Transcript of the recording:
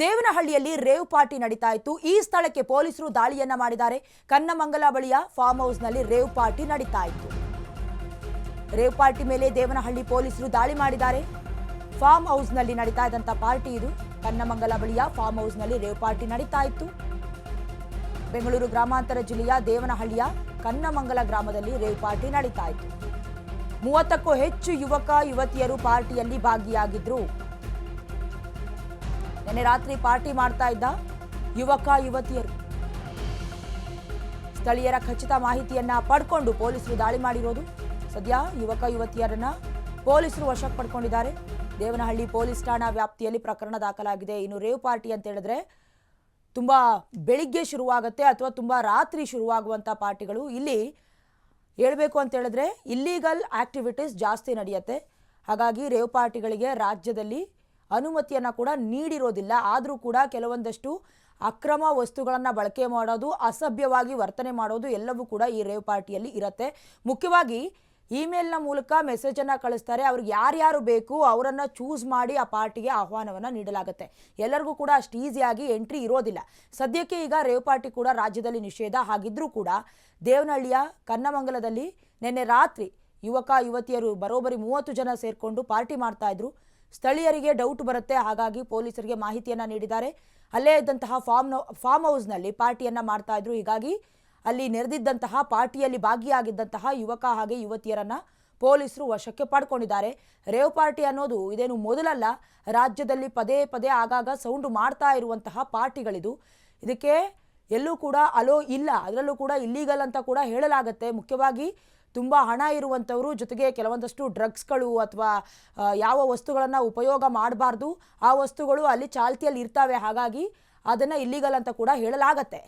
ದೇವನಹಳ್ಳಿಯಲ್ಲಿ rave party ನಡೀತಾ ಇತ್ತು. ಈ ಸ್ಥಳಕ್ಕೆ ಪೊಲೀಸರು ದಾಳಿಯನ್ನ ಮಾಡಿದ್ದಾರೆ. ಕನ್ನಮಂಗಲ ಬಳಿಯ ಫಾರ್ಮ್ ಹೌಸ್ನಲ್ಲಿ ರೇವ್ ಪಾರ್ಟಿ ನಡೀತಾ ಇತ್ತು. ರೇವ್ ಪಾರ್ಟಿ ಮೇಲೆ ದೇವನಹಳ್ಳಿ ಪೊಲೀಸರು ದಾಳಿ ಮಾಡಿದ್ದಾರೆ. ಫಾರ್ಮ್ ಹೌಸ್ನಲ್ಲಿ ನಡೀತಾ ಇದ್ದಂತ ಪಾರ್ಟಿ ಇದು. ಕನ್ನಮಂಗಲ ಬಳಿಯ ಫಾರ್ಮ್ ಹೌಸ್ನಲ್ಲಿ ರೇವ್ ಪಾರ್ಟಿ ನಡೀತಾ ಇತ್ತು. ಬೆಂಗಳೂರು ಗ್ರಾಮಾಂತರ ಜಿಲ್ಲೆಯ ದೇವನಹಳ್ಳಿಯ ಕನ್ನಮಂಗಲ ಗ್ರಾಮದಲ್ಲಿ ರೇವ್ ಪಾರ್ಟಿ ನಡೀತಾ ಇತ್ತು. 30ಕ್ಕೂ ಹೆಚ್ಚು ಯುವಕ ಯುವತಿಯರು ಪಾರ್ಟಿಯಲ್ಲಿ ಭಾಗಿಯಾಗಿದ್ರು. ನಿನ್ನೆ ರಾತ್ರಿ ಪಾರ್ಟಿ ಮಾಡ್ತಾ ಇದ್ದ ಯುವಕ ಯುವತಿಯರು ಸ್ಥಳೀಯರ ಖಚಿತ ಮಾಹಿತಿಯನ್ನ ಪಡ್ಕೊಂಡು ಪೊಲೀಸರು ದಾಳಿ ಮಾಡಿರೋದು. ಸದ್ಯ ಯುವಕ ಯುವತಿಯರನ್ನ ಪೊಲೀಸರು ವಶಕ್ಕೆ ಪಡ್ಕೊಂಡಿದ್ದಾರೆ. ದೇವನಹಳ್ಳಿ ಪೊಲೀಸ್ ಠಾಣಾ ವ್ಯಾಪ್ತಿಯಲ್ಲಿ ಪ್ರಕರಣ ದಾಖಲಾಗಿದೆ. ಇನ್ನು ರೇವ್ ಪಾರ್ಟಿ ಅಂತ ಹೇಳಿದ್ರೆ ತುಂಬಾ ಬೆಳಿಗ್ಗೆ ಶುರುವಾಗುತ್ತೆ ಅಥವಾ ತುಂಬಾ ರಾತ್ರಿ ಶುರುವಾಗುವಂತ ಪಾರ್ಟಿಗಳು. ಇಲ್ಲಿ ಹೇಳಬೇಕು ಅಂತ ಹೇಳಿದ್ರೆ ಇಲ್ಲೀಗಲ್ ಆಕ್ಟಿವಿಟೀಸ್ ಜಾಸ್ತಿ ನಡೆಯುತ್ತೆ. ಹಾಗಾಗಿ ರೇವ್ ಪಾರ್ಟಿಗಳಿಗೆ ರಾಜ್ಯದಲ್ಲಿ ಅನುಮತಿಯನ್ನು ಕೂಡ ನೀಡಿರೋದಿಲ್ಲ. ಆದರೂ ಕೂಡ ಕೆಲವೊಂದಷ್ಟು ಅಕ್ರಮ ವಸ್ತುಗಳನ್ನು ಬಳಕೆ ಮಾಡೋದು, ಅಸಭ್ಯವಾಗಿ ವರ್ತನೆ ಮಾಡೋದು ಎಲ್ಲವೂ ಕೂಡ ಈ ರೇವ್ ಪಾರ್ಟಿಯಲ್ಲಿ ಇರುತ್ತೆ. ಮುಖ್ಯವಾಗಿ ಇಮೇಲ್ನ ಮೂಲಕ ಮೆಸೇಜನ್ನು ಕಳಿಸ್ತಾರೆ. ಅವ್ರಿಗೆ ಯಾರ್ಯಾರು ಬೇಕು ಅವರನ್ನು ಚೂಸ್ ಮಾಡಿ ಆ ಪಾರ್ಟಿಗೆ ಆಹ್ವಾನವನ್ನು ನೀಡಲಾಗುತ್ತೆ. ಎಲ್ಲರಿಗೂ ಕೂಡ ಅಷ್ಟು ಈಸಿಯಾಗಿ ಎಂಟ್ರಿ ಇರೋದಿಲ್ಲ. ಸದ್ಯಕ್ಕೆ ಈಗ ರೇವ್ ಪಾರ್ಟಿ ಕೂಡ ರಾಜ್ಯದಲ್ಲಿ ನಿಷೇಧ. ಹಾಗಿದ್ರೂ ಕೂಡ ದೇವನಹಳ್ಳಿಯ ಕನ್ನಮಂಗಲದಲ್ಲಿ ನಿನ್ನೆ ರಾತ್ರಿ ಯುವಕ ಯುವತಿಯರು ಬರೋಬ್ಬರಿ 30 ಜನ ಸೇರಿಕೊಂಡು ಪಾರ್ಟಿ ಮಾಡ್ತಾ ಇದ್ರು. ಸ್ಥಳೀಯರಿಗೆ ಡೌಟ್ ಬರುತ್ತೆ. ಹಾಗಾಗಿ ಪೊಲೀಸರಿಗೆ ಮಾಹಿತಿಯನ್ನು ನೀಡಿದ್ದಾರೆ. ಅಲ್ಲೇ ಇದ್ದಂತಹ ಫಾರ್ಮ್ ಹೌಸ್ನಲ್ಲಿ ಪಾರ್ಟಿಯನ್ನು ಮಾಡ್ತಾ ಇದ್ರು. ಹೀಗಾಗಿ ಅಲ್ಲಿ ನೆರೆದಿದ್ದಂತಹ ಪಾರ್ಟಿಯಲ್ಲಿ ಭಾಗಿಯಾಗಿದ್ದಂತಹ ಯುವಕ ಹಾಗೆ ಯುವತಿಯರನ್ನ ಪೊಲೀಸರು ವಶಕ್ಕೆ ಪಡ್ಕೊಂಡಿದ್ದಾರೆ. ರೇವ್ ಪಾರ್ಟಿ ಅನ್ನೋದು ಇದೇನು ಮೊದಲಲ್ಲ. ರಾಜ್ಯದಲ್ಲಿ ಪದೇ ಪದೇ ಆಗಾಗ ಸೌಂಡು ಮಾಡ್ತಾ ಇರುವಂತಹ ಪಾರ್ಟಿಗಳಿದು. ಇದಕ್ಕೆ ಎಲ್ಲೂ ಕೂಡ ಅಲೋ ಇಲ್ಲ. ಅದರಲ್ಲೂ ಕೂಡ ಇಲ್ಲೀಗಲ್ ಅಂತ ಕೂಡ ಹೇಳಲಾಗುತ್ತೆ. ಮುಖ್ಯವಾಗಿ ತುಂಬ ಹಣ ಇರುವಂಥವರು, ಜೊತೆಗೆ ಕೆಲವೊಂದಷ್ಟು ಡ್ರಗ್ಸ್ಗಳು ಅಥವಾ ಯಾವ ವಸ್ತುಗಳನ್ನು ಉಪಯೋಗ ಮಾಡಬಾರ್ದು ಆ ವಸ್ತುಗಳು ಅಲ್ಲಿ ಚಾಲ್ತಿಯಲ್ಲಿ ಇರ್ತವೆ. ಹಾಗಾಗಿ ಅದನ್ನು ಇಲ್ಲೀಗಲ್ ಅಂತ ಕೂಡ ಹೇಳಲಾಗತ್ತೆ.